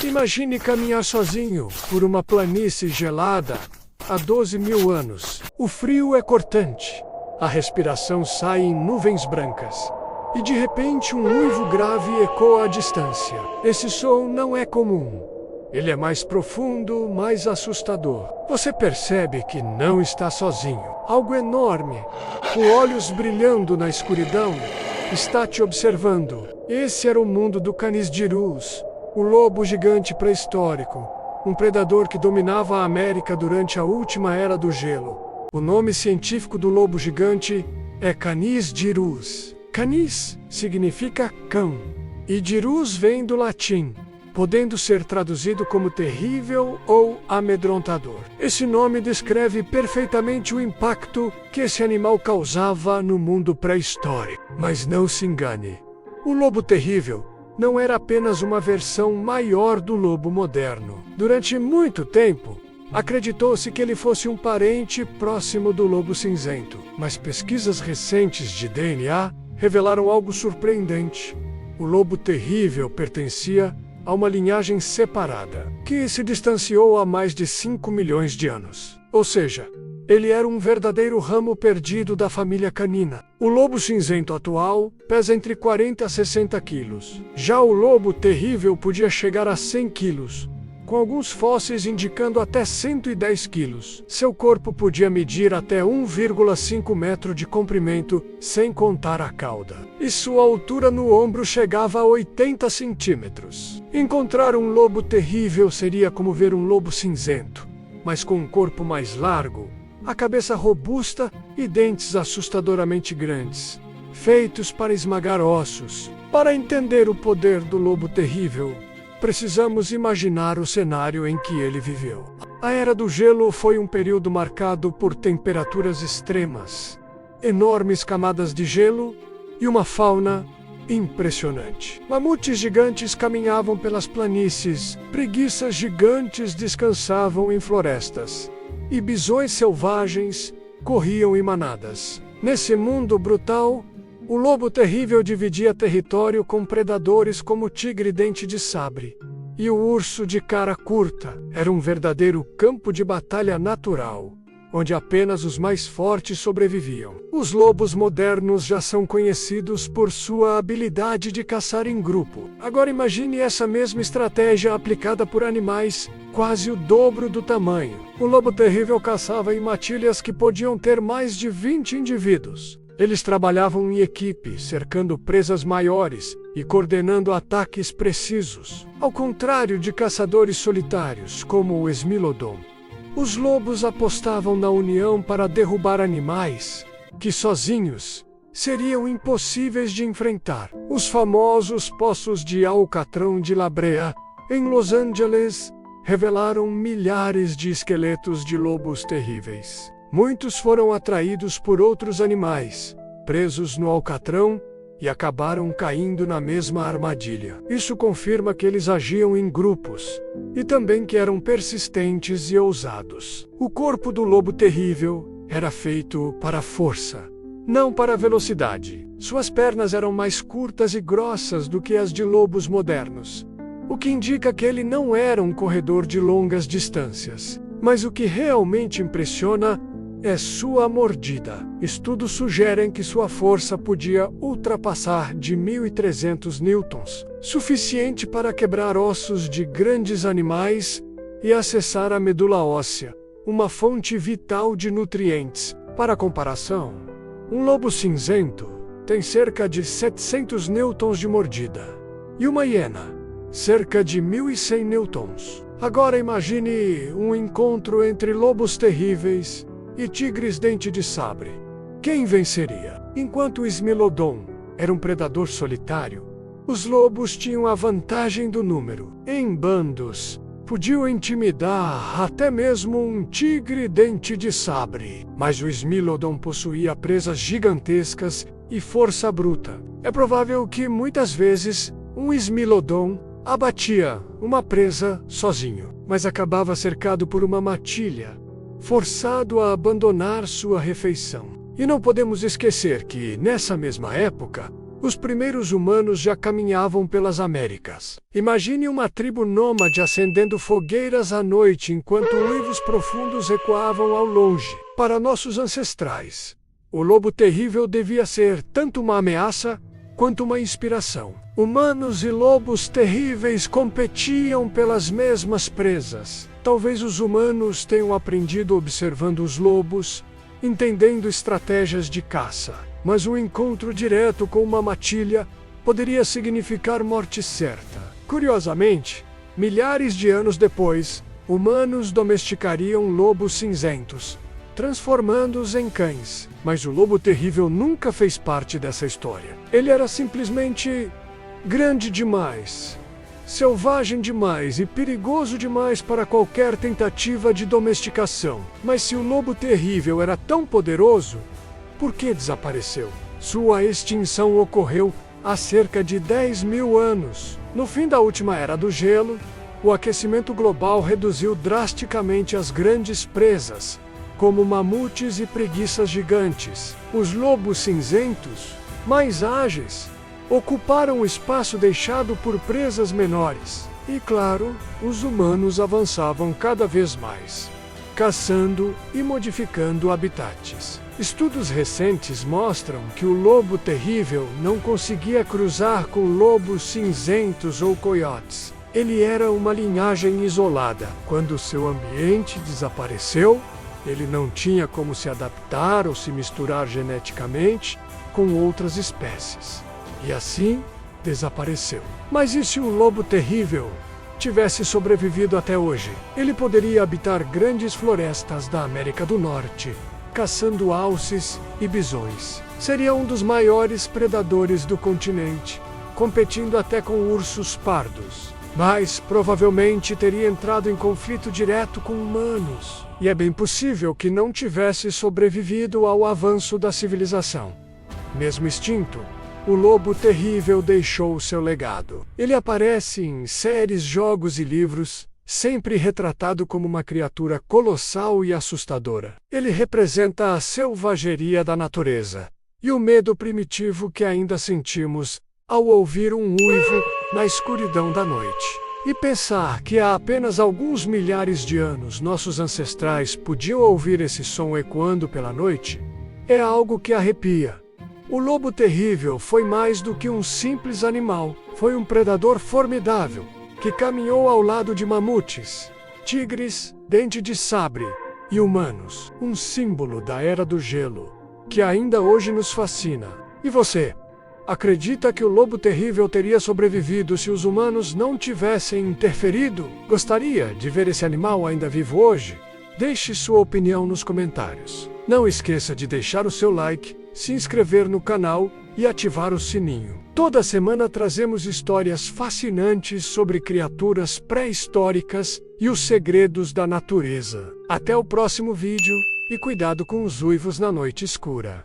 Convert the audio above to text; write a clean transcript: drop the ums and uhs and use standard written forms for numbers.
Imagine caminhar sozinho por uma planície gelada há 12.000 anos. O frio é cortante. A respiração sai em nuvens brancas. E de repente um uivo grave ecoa à distância. Esse som não é comum. Ele é mais profundo, mais assustador. Você percebe que não está sozinho. Algo enorme, com olhos brilhando na escuridão, está te observando. Esse era o mundo do Canis Dirus, o lobo gigante pré-histórico, um predador que dominava a América durante a última era do gelo. O nome científico do lobo gigante é Canis dirus. Canis significa cão, e dirus vem do latim, podendo ser traduzido como terrível ou amedrontador. Esse nome descreve perfeitamente o impacto que esse animal causava no mundo pré-histórico. Mas não se engane, o lobo terrível não era apenas uma versão maior do lobo moderno. Durante muito tempo, acreditou-se que ele fosse um parente próximo do lobo cinzento, mas pesquisas recentes de DNA revelaram algo surpreendente. O lobo terrível pertencia a uma linhagem separada, que se distanciou há mais de 5 milhões de anos. Ou seja, ele era um verdadeiro ramo perdido da família canina. O lobo cinzento atual pesa entre 40 a 60 quilos. Já o lobo terrível podia chegar a 100 quilos, com alguns fósseis indicando até 110 quilos. Seu corpo podia medir até 1,5 metro de comprimento, sem contar a cauda. E sua altura no ombro chegava a 80 centímetros. Encontrar um lobo terrível seria como ver um lobo cinzento, mas com um corpo mais largo, a cabeça robusta e dentes assustadoramente grandes, feitos para esmagar ossos. Para entender o poder do lobo terrível, precisamos imaginar o cenário em que ele viveu. A Era do Gelo foi um período marcado por temperaturas extremas, enormes camadas de gelo e uma fauna impressionante. Mamutes gigantes caminhavam pelas planícies, preguiças gigantes descansavam em florestas, e bisões selvagens corriam em manadas. Nesse mundo brutal, o lobo terrível dividia território com predadores como o tigre-dente de sabre e o urso de cara curta. Era um verdadeiro campo de batalha natural, onde apenas os mais fortes sobreviviam. Os lobos modernos já são conhecidos por sua habilidade de caçar em grupo. Agora imagine essa mesma estratégia aplicada por animais quase o dobro do tamanho. O lobo terrível caçava em matilhas que podiam ter mais de 20 indivíduos. Eles trabalhavam em equipe, cercando presas maiores e coordenando ataques precisos. Ao contrário de caçadores solitários, como o Smilodon, os lobos apostavam na união para derrubar animais que, sozinhos, seriam impossíveis de enfrentar. Os famosos poços de Alcatrão de La Brea, em Los Angeles, revelaram milhares de esqueletos de lobos terríveis. Muitos foram atraídos por outros animais, presos no alcatrão, e acabaram caindo na mesma armadilha. Isso confirma que eles agiam em grupos, e também que eram persistentes e ousados. O corpo do lobo terrível era feito para a força, não para a velocidade. Suas pernas eram mais curtas e grossas do que as de lobos modernos, o que indica que ele não era um corredor de longas distâncias. Mas o que realmente impressiona é sua mordida. Estudos sugerem que sua força podia ultrapassar de 1.300 newtons, suficiente para quebrar ossos de grandes animais e acessar a medula óssea, uma fonte vital de nutrientes. Para comparação, um lobo cinzento tem cerca de 700 newtons de mordida, e uma hiena, cerca de 1.100 newtons. Agora imagine um encontro entre lobos terríveis e tigres dente de sabre. Quem venceria? Enquanto o Smilodon era um predador solitário, os lobos tinham a vantagem do número. Em bandos, podiam intimidar até mesmo um tigre dente de sabre. Mas o Smilodon possuía presas gigantescas e força bruta. É provável que, muitas vezes, um Smilodon abatia uma presa sozinho, mas acabava cercado por uma matilha, forçado a abandonar sua refeição. E não podemos esquecer que, nessa mesma época, Os primeiros humanos já caminhavam pelas Américas. Imagine uma tribo nômade acendendo fogueiras à noite enquanto uivos profundos ecoavam ao longe. Para nossos ancestrais, o lobo terrível devia ser tanto uma ameaça quanto uma inspiração. Humanos e lobos terríveis competiam pelas mesmas presas. Talvez os humanos tenham aprendido observando os lobos, entendendo estratégias de caça. Mas um encontro direto com uma matilha poderia significar morte certa. Curiosamente, milhares de anos depois, humanos domesticariam lobos cinzentos, transformando-os em cães. Mas o lobo terrível nunca fez parte dessa história. Ele era simplesmente grande demais, selvagem demais e perigoso demais para qualquer tentativa de domesticação. Mas se o lobo terrível era tão poderoso, por que desapareceu? Sua extinção ocorreu há cerca de 10.000 anos. No fim da última era do gelo, o aquecimento global reduziu drasticamente as grandes presas, como mamutes e preguiças gigantes. Os lobos cinzentos, mais ágeis, ocuparam o espaço deixado por presas menores. E claro, os humanos avançavam cada vez mais, caçando e modificando habitats. Estudos recentes mostram que o lobo terrível não conseguia cruzar com lobos cinzentos ou coiotes. Ele era uma linhagem isolada. Quando seu ambiente desapareceu, ele não tinha como se adaptar ou se misturar geneticamente com outras espécies. E assim, desapareceu. Mas e se o lobo terrível tivesse sobrevivido até hoje? Ele poderia habitar grandes florestas da América do Norte, caçando alces e bisões. Seria um dos maiores predadores do continente, competindo até com ursos pardos. Mas provavelmente teria entrado em conflito direto com humanos. E é bem possível que não tivesse sobrevivido ao avanço da civilização. Mesmo extinto, o lobo terrível deixou seu legado. Ele aparece em séries, jogos e livros, sempre retratado como uma criatura colossal e assustadora. Ele representa a selvageria da natureza e o medo primitivo que ainda sentimos ao ouvir um uivo na escuridão da noite. E pensar que há apenas alguns milhares de anos nossos ancestrais podiam ouvir esse som ecoando pela noite é algo que arrepia. O lobo terrível foi mais do que um simples animal. Foi um predador formidável que caminhou ao lado de mamutes, tigres, dente de sabre e humanos. Um símbolo da Era do Gelo que ainda hoje nos fascina. E você? Acredita que o lobo terrível teria sobrevivido se os humanos não tivessem interferido? Gostaria de ver esse animal ainda vivo hoje? Deixe sua opinião nos comentários. Não esqueça de deixar o seu like, se inscrever no canal e ativar o sininho. Toda semana trazemos histórias fascinantes sobre criaturas pré-históricas e os segredos da natureza. Até o próximo vídeo e cuidado com os uivos na noite escura.